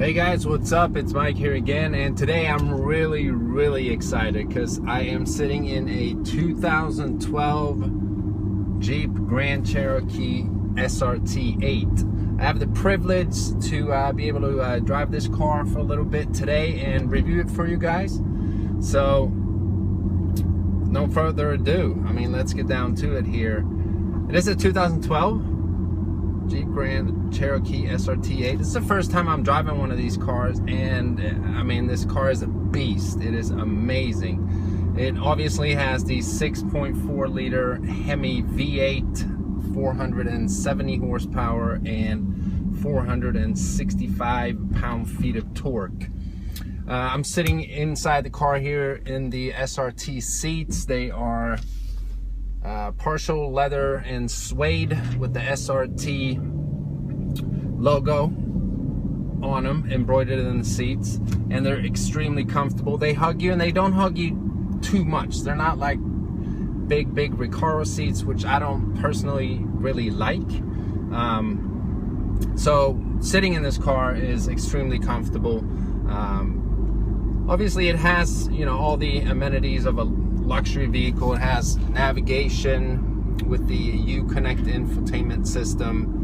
Hey guys, what's up? It's Mike here again, and today I'm really excited because I am sitting in a 2012 Jeep Grand Cherokee SRT8. I have the privilege to be able to drive this car for a little bit today and review it for you guys. So no further ado, let's get down to it here. It is a 2012 Jeep Grand Cherokee SRT8. This is the first time I'm driving one of these cars, and this car is a beast. It is amazing. It obviously has the 6.4 liter Hemi V8, 470 horsepower and 465 pound-feet of torque. I'm sitting inside the car here in the SRT seats. They are partial leather and suede with the SRT logo on them embroidered in the seats, and they're extremely comfortable. They hug you, and they don't hug you too much. They're not like big Recaro seats, which I don't personally really like. So sitting in this car is extremely comfortable. Obviously it has all the amenities of a luxury vehicle. It has navigation with the Uconnect infotainment system.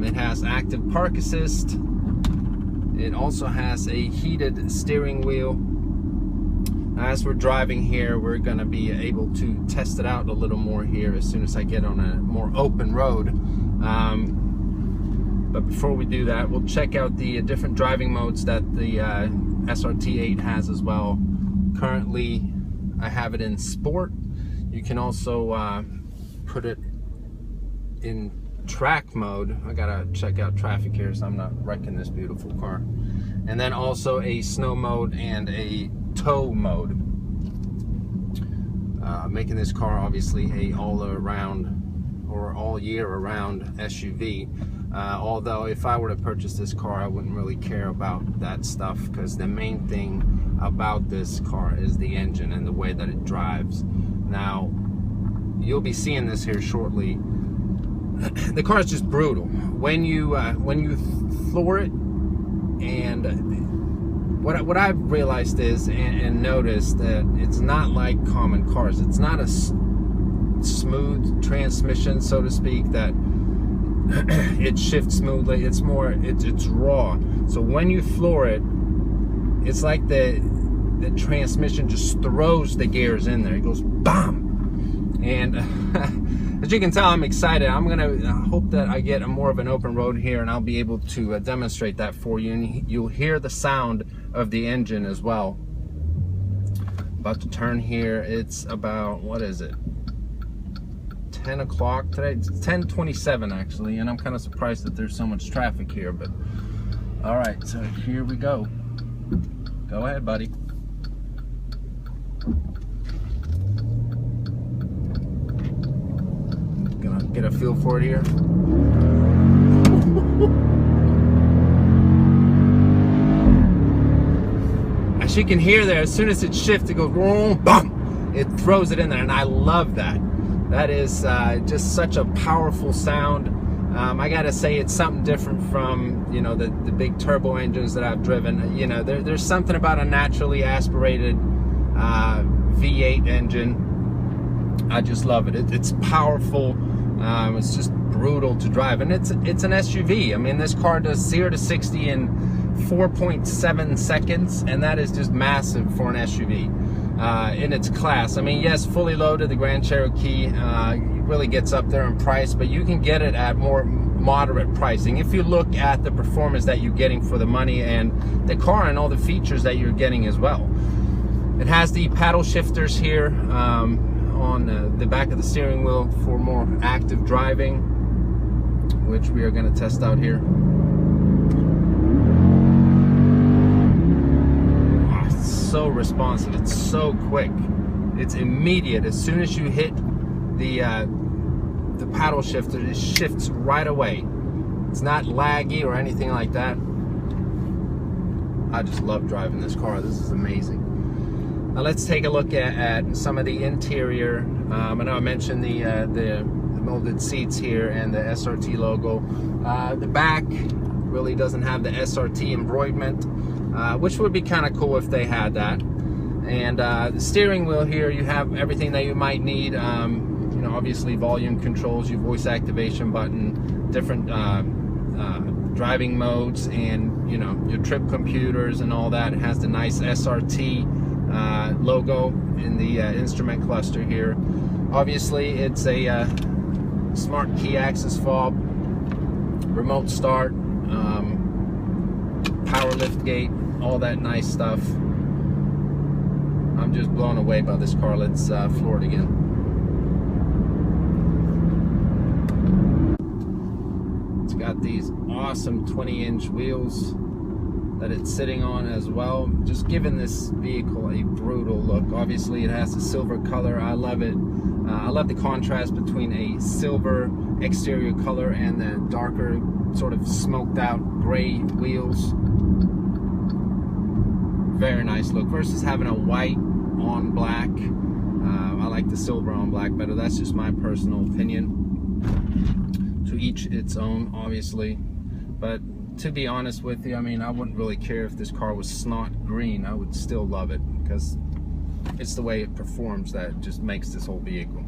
It has active park assist. It also has a heated steering wheel. As we're driving here, we're going to be able to test it out a little more here as soon as I get on a more open road. But before we do that, we'll check out the different driving modes that the SRT8 has as well. Currently I have it in sport. You can also put it in track mode. I gotta check out traffic here so I'm not wrecking this beautiful car. And then also a snow mode and a tow mode, making this car obviously a all-around or all-year-around SUV. Although if I were to purchase this car, I wouldn't really care about that stuff, because the main thing about this car is the engine and the way that it drives. Now, you'll be seeing this here shortly. The car is just brutal. When you floor it, and what I've realized is and noticed that it's not like common cars. It's not a smooth transmission, so to speak, that it shifts smoothly. It's raw. So when you floor it, it's like the transmission just throws the gears in there. It goes BAM! And as you can tell, I'm excited. I'm gonna hope that I get more of an open road here, and I'll be able to demonstrate that for you, and you'll hear the sound of the engine as well. About to turn here. It's about, what is it, 10 o'clock today? It's 10:27 actually, and I'm kind of surprised that there's so much traffic here, but all right, so here we go. Go ahead, buddy. Gonna get a feel for it here. As you can hear there, as soon as it shifts, it goes boom, bum. It throws it in there, and I love that. That is just such a powerful sound. I gotta say, it's something different from the big turbo engines that I've driven. There's something about a naturally aspirated V8 engine. I just love it. It's powerful. It's just brutal to drive, and it's an SUV. This car does 0 to 60 in 4.7 seconds, and that is just massive for an SUV. In its class. Yes, fully loaded, the Grand Cherokee really gets up there in price, but you can get it at more moderate pricing if you look at the performance that you're getting for the money, and the car and all the features that you're getting as well. It has the paddle shifters here on the back of the steering wheel for more active driving, which we are going to test out here. So responsive, it's so quick, it's immediate. As soon as you hit the paddle shifter, it shifts right away. It's not laggy or anything like that. I just love driving this car. This is amazing. Now let's take a look at some of the interior. I know I mentioned the molded seats here and the SRT logo. The back really doesn't have the SRT embroiderment, which would be kind of cool if they had that. And the steering wheel here, you have everything that you might need. You know, obviously volume controls, your voice activation button, different driving modes, and you know, your trip computers and all that. It has the nice SRT logo in the instrument cluster here. Obviously, it's a smart key access fob, remote start, power lift gate, all that nice stuff. I'm just blown away by this car. Let's floor it again. It's got these awesome 20-inch wheels that it's sitting on as well, just giving this vehicle a brutal look. Obviously, it has a silver color. I love it. I love the contrast between a silver exterior color and the darker, sort of smoked out gray wheels. Very nice look versus having a white on black. I like the silver on black better. That's just my personal opinion. To each its own, obviously. But to be honest with you, I mean, I wouldn't really care if this car was snot green. I would still love it because it's the way it performs that just makes this whole vehicle.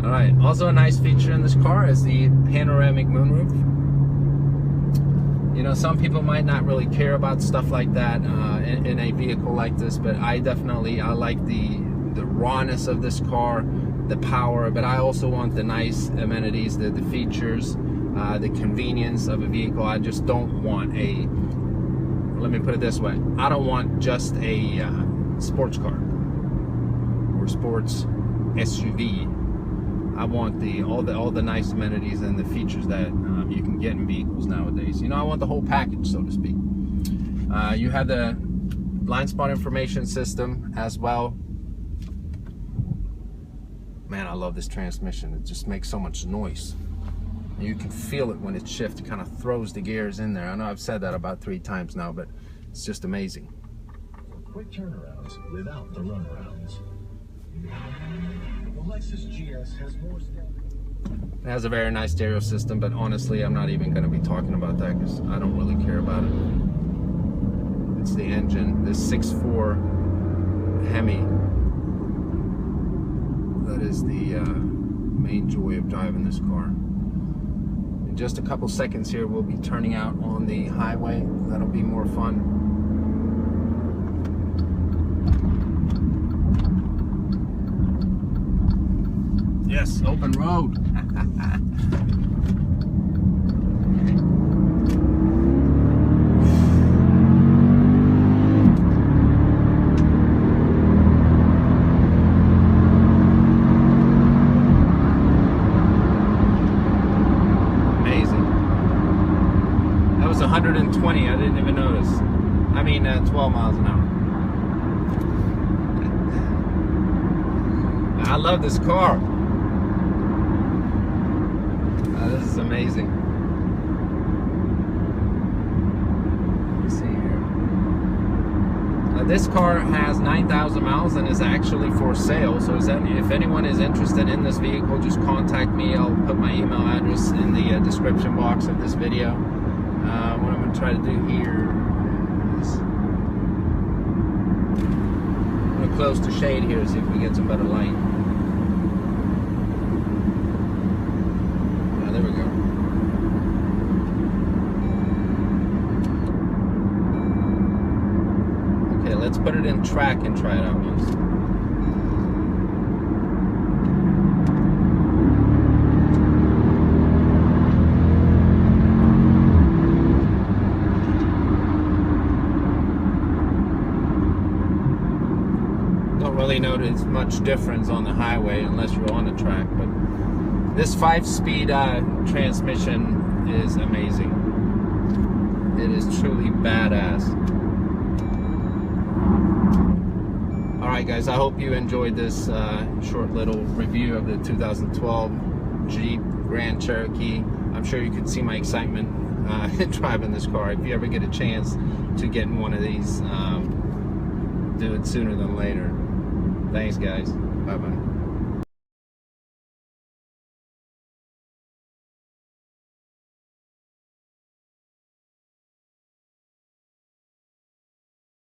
All right, also a nice feature in this car is the panoramic moonroof. You know, some people might not really care about stuff like that in a vehicle like this, but I like the rawness of this car, the power, but I also want the nice amenities, the features, the convenience of a vehicle. I just don't want a, let me put it this way, I don't want just a sports car or sports SUV. I want all the nice amenities and the features that you can get in vehicles nowadays. You know, I want the whole package, so to speak. You have the blind spot information system as well. Man, I love this transmission. It just makes so much noise. You can feel it when it shifts. It kind of throws the gears in there. I know I've said that about 3 times now, but it's just amazing. Quick turnarounds without the runarounds. The Lexus GS has more. It has a very nice stereo system, but honestly, I'm not even going to be talking about that because I don't really care about it. It's the engine, this 6.4 Hemi. That is the main joy of driving this car. In just a couple seconds here, we'll be turning out on the highway. That'll be more fun. Yes, open road. Amazing. That was 120. I didn't even notice. I mean, 12 miles an hour. I love this car. This is amazing. Let's see here. This car has 9,000 miles and is actually for sale. So if anyone is interested in this vehicle, just contact me. I'll put my email address in the description box of this video. What I'm going to try to do here is I'm going to close the shade here, see if we get some better light. There we go. Okay, let's put it in track and try it out once. Don't really notice much difference on the highway unless you're on the track, but this 5-speed transmission is amazing. It is truly badass. Alright guys, I hope you enjoyed this short little review of the 2012 Jeep Grand Cherokee. I'm sure you can see my excitement driving this car. If you ever get a chance to get in one of these, do it sooner than later. Thanks guys. Bye bye.